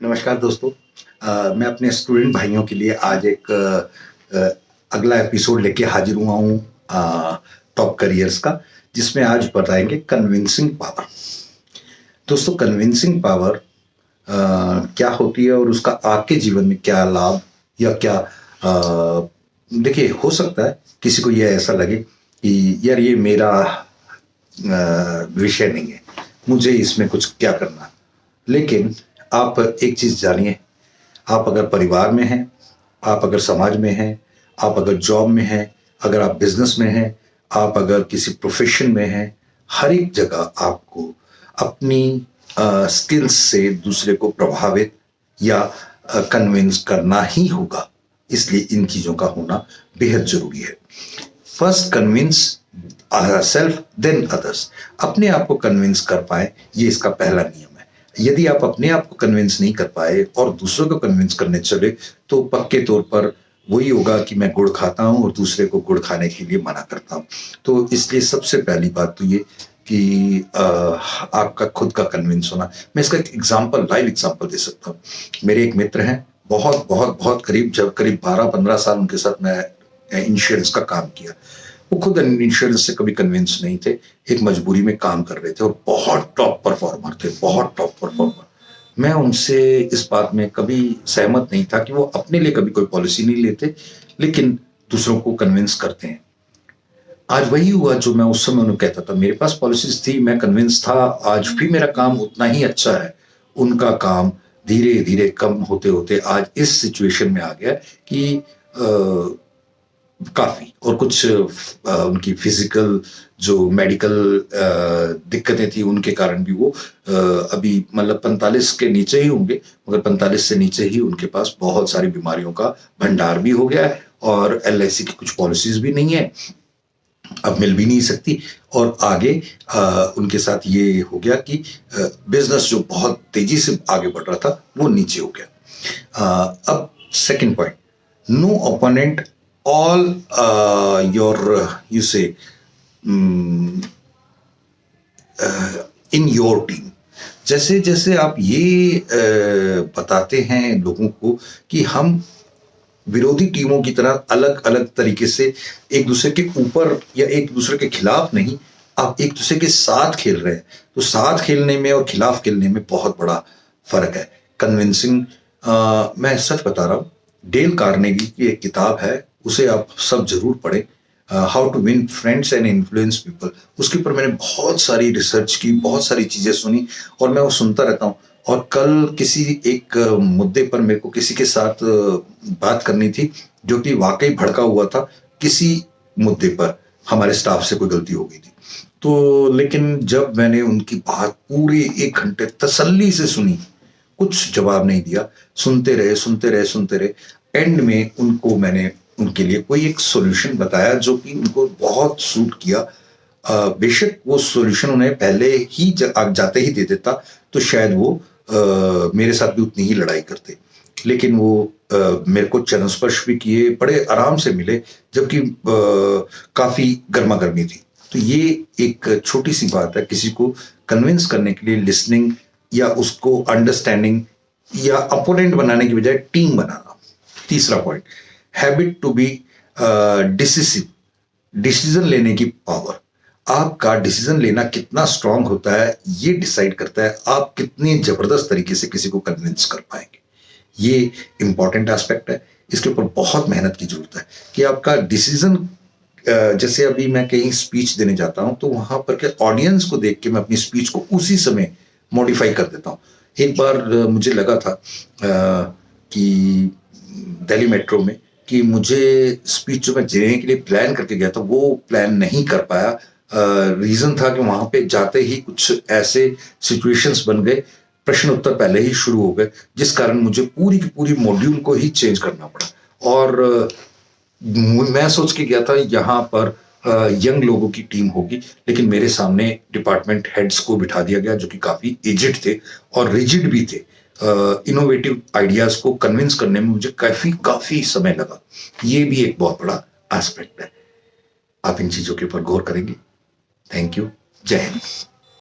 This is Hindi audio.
नमस्कार दोस्तों। मैं अपने स्टूडेंट भाइयों के लिए आज एक अगला एपिसोड लेके हाजिर हुआ हूँ टॉप करियर्स का, जिसमें आज बताएंगे कन्विंसिंग पावर। दोस्तों, कन्विंसिंग पावर क्या होती है और उसका आपके जीवन में क्या लाभ या क्या देखिए, हो सकता है किसी को ये ऐसा लगे कि यार ये मेरा विषय नहीं है, मुझे इसमें कुछ क्या करना। लेकिन आप एक चीज जानिए, आप अगर परिवार में हैं, आप अगर समाज में हैं, आप अगर जॉब में हैं, अगर आप बिजनेस में हैं, आप अगर किसी प्रोफेशन में हैं, हर एक जगह आपको अपनी स्किल्स से दूसरे को प्रभावित या कन्विंस करना ही होगा। इसलिए इन चीजों का होना बेहद जरूरी है। First convince self than others. अपने आप को कन्विंस कर पाए, ये इसका पहला नियम है। यदि आप अपने आप को कन्विंस नहीं कर पाए और दूसरों को कन्विंस करने चले तो पक्के तौर पर वही होगा कि मैं गुड़ खाता हूं और दूसरे को गुड़ खाने के लिए मना करता हूं। तो इसलिए सबसे पहली बात तो ये कि आपका खुद का कन्विंस होना। मैं इसका एक एग्जाम्पल, लाइव एग्जाम्पल दे सकता हूँ। मेरे एक मित्र हैं, बहुत बहुत बहुत करीब, जब करीब 12-15 साल उनके साथ मैं इंश्योरेंस का काम किया। वो खुद इंश्योरेंस से कभी कन्विंस नहीं थे, एक मजबूरी में काम कर रहे थे और बहुत टॉप परफॉर्मर थे, बहुत टॉप परफॉर्मर। मैं उनसे इस बात में कभी सहमत नहीं था कि वो अपने लिए कभी कोई पॉलिसी नहीं लेते, लेकिन दूसरों को कन्विंस करते हैं। आज वही हुआ जो मैं उस समय उन्हें कहता था। मेरे पास पॉलिसीज थी, मैं कन्विंस था, आज भी मेरा काम उतना ही अच्छा है। उनका काम धीरे धीरे कम होते होते आज इस सिचुएशन में आ गया कि काफी, और कुछ उनकी फिजिकल जो मेडिकल दिक्कतें थी उनके कारण भी वो अभी मतलब 45 के नीचे ही होंगे, मगर 45 से नीचे ही उनके पास बहुत सारी बीमारियों का भंडार भी हो गया है और एलआईसी की कुछ पॉलिसीज भी नहीं है, अब मिल भी नहीं सकती। और आगे उनके साथ ये हो गया कि बिजनेस जो बहुत तेजी से आगे बढ़ रहा था वो नीचे हो गया। अब second point, no opponent all your you say in your team। जैसे जैसे आप ये बताते हैं लोगों को कि हम विरोधी टीमों की तरह अलग अलग तरीके से एक दूसरे के ऊपर या एक दूसरे के खिलाफ नहीं, आप एक दूसरे के साथ खेल रहे हैं, तो साथ खेलने में और खिलाफ खेलने में बहुत बड़ा फर्क है। कन्विंसिंग, मैं सच बता रहा हूँ, डेल कार्नेगी की एक किताब है, उसे आप सब जरूर पढ़ें, how to win friends and influence people. उसके ऊपर मैंने बहुत सारी रिसर्च की, बहुत सारी चीजें सुनी और मैं वो सुनता रहता हूँ। और कल किसी एक मुद्दे पर मेरे को किसी के साथ बात करनी थी जो कि वाकई भड़का हुआ था। किसी मुद्दे पर हमारे स्टाफ से कोई गलती हो गई थी, तो लेकिन जब मैंने उनकी बात पूरी 1 घंटे तसल्ली से सुनी, कुछ जवाब नहीं दिया, सुनते रहे सुनते रहे सुनते रहे, एंड में उनको मैंने उनके लिए कोई एक सॉल्यूशन बताया जो कि उनको बहुत सूट किया। बेशक वो सॉल्यूशन उन्हें पहले ही जाते ही दे देता तो शायद वो मेरे साथ भी उतनी ही लड़ाई करते, लेकिन वो मेरे को चरण स्पर्श भी किए, बड़े आराम से मिले, जबकि काफी गर्मा गर्मी थी। तो ये एक छोटी सी बात है, किसी को कन्विंस करने के लिए लिसनिंग या उसको अंडरस्टैंडिंग या अपोनेंट बनाने की बजाय टीम बनाना। तीसरा point, habit to be decisive. Decision लेने की पावर, आपका डिसीजन लेना कितना स्ट्रांग होता है ये डिसाइड करता है आप कितनी जबरदस्त तरीके से किसी को कन्विंस कर पाएंगे। ये इंपॉर्टेंट एस्पेक्ट है, इसके ऊपर बहुत मेहनत की जरूरत है कि आपका डिसीजन, जैसे अभी मैं कहीं स्पीच देने जाता हूं तो वहां पर के ऑडियंस को देख के मैं अपनी स्पीच को उसी समय मॉडिफाई कर देता हूं। एक बार मुझे लगा था कि दिल्ली मेट्रो में कि मुझे स्पीच जो मैं देने के लिए प्लान करके गया था वो प्लान नहीं कर पाया। रीजन था कि वहां पे जाते ही कुछ ऐसे सिचुएशंस बन गए, प्रश्न उत्तर पहले ही शुरू हो गए, जिस कारण मुझे पूरी की पूरी मॉड्यूल को ही चेंज करना पड़ा। और मैं सोच के गया था यहाँ पर यंग लोगों की टीम होगी, लेकिन मेरे सामने डिपार्टमेंट हेड्स को बिठा दिया गया जो कि काफी एजिड थे और रिजिड भी थे। इनोवेटिव आइडियाज को कन्विंस करने में मुझे काफी काफी समय लगा। ये भी एक बहुत बड़ा एस्पेक्ट है। आप इन चीजों के ऊपर गौर करेंगे। Thank you. जय हिंद।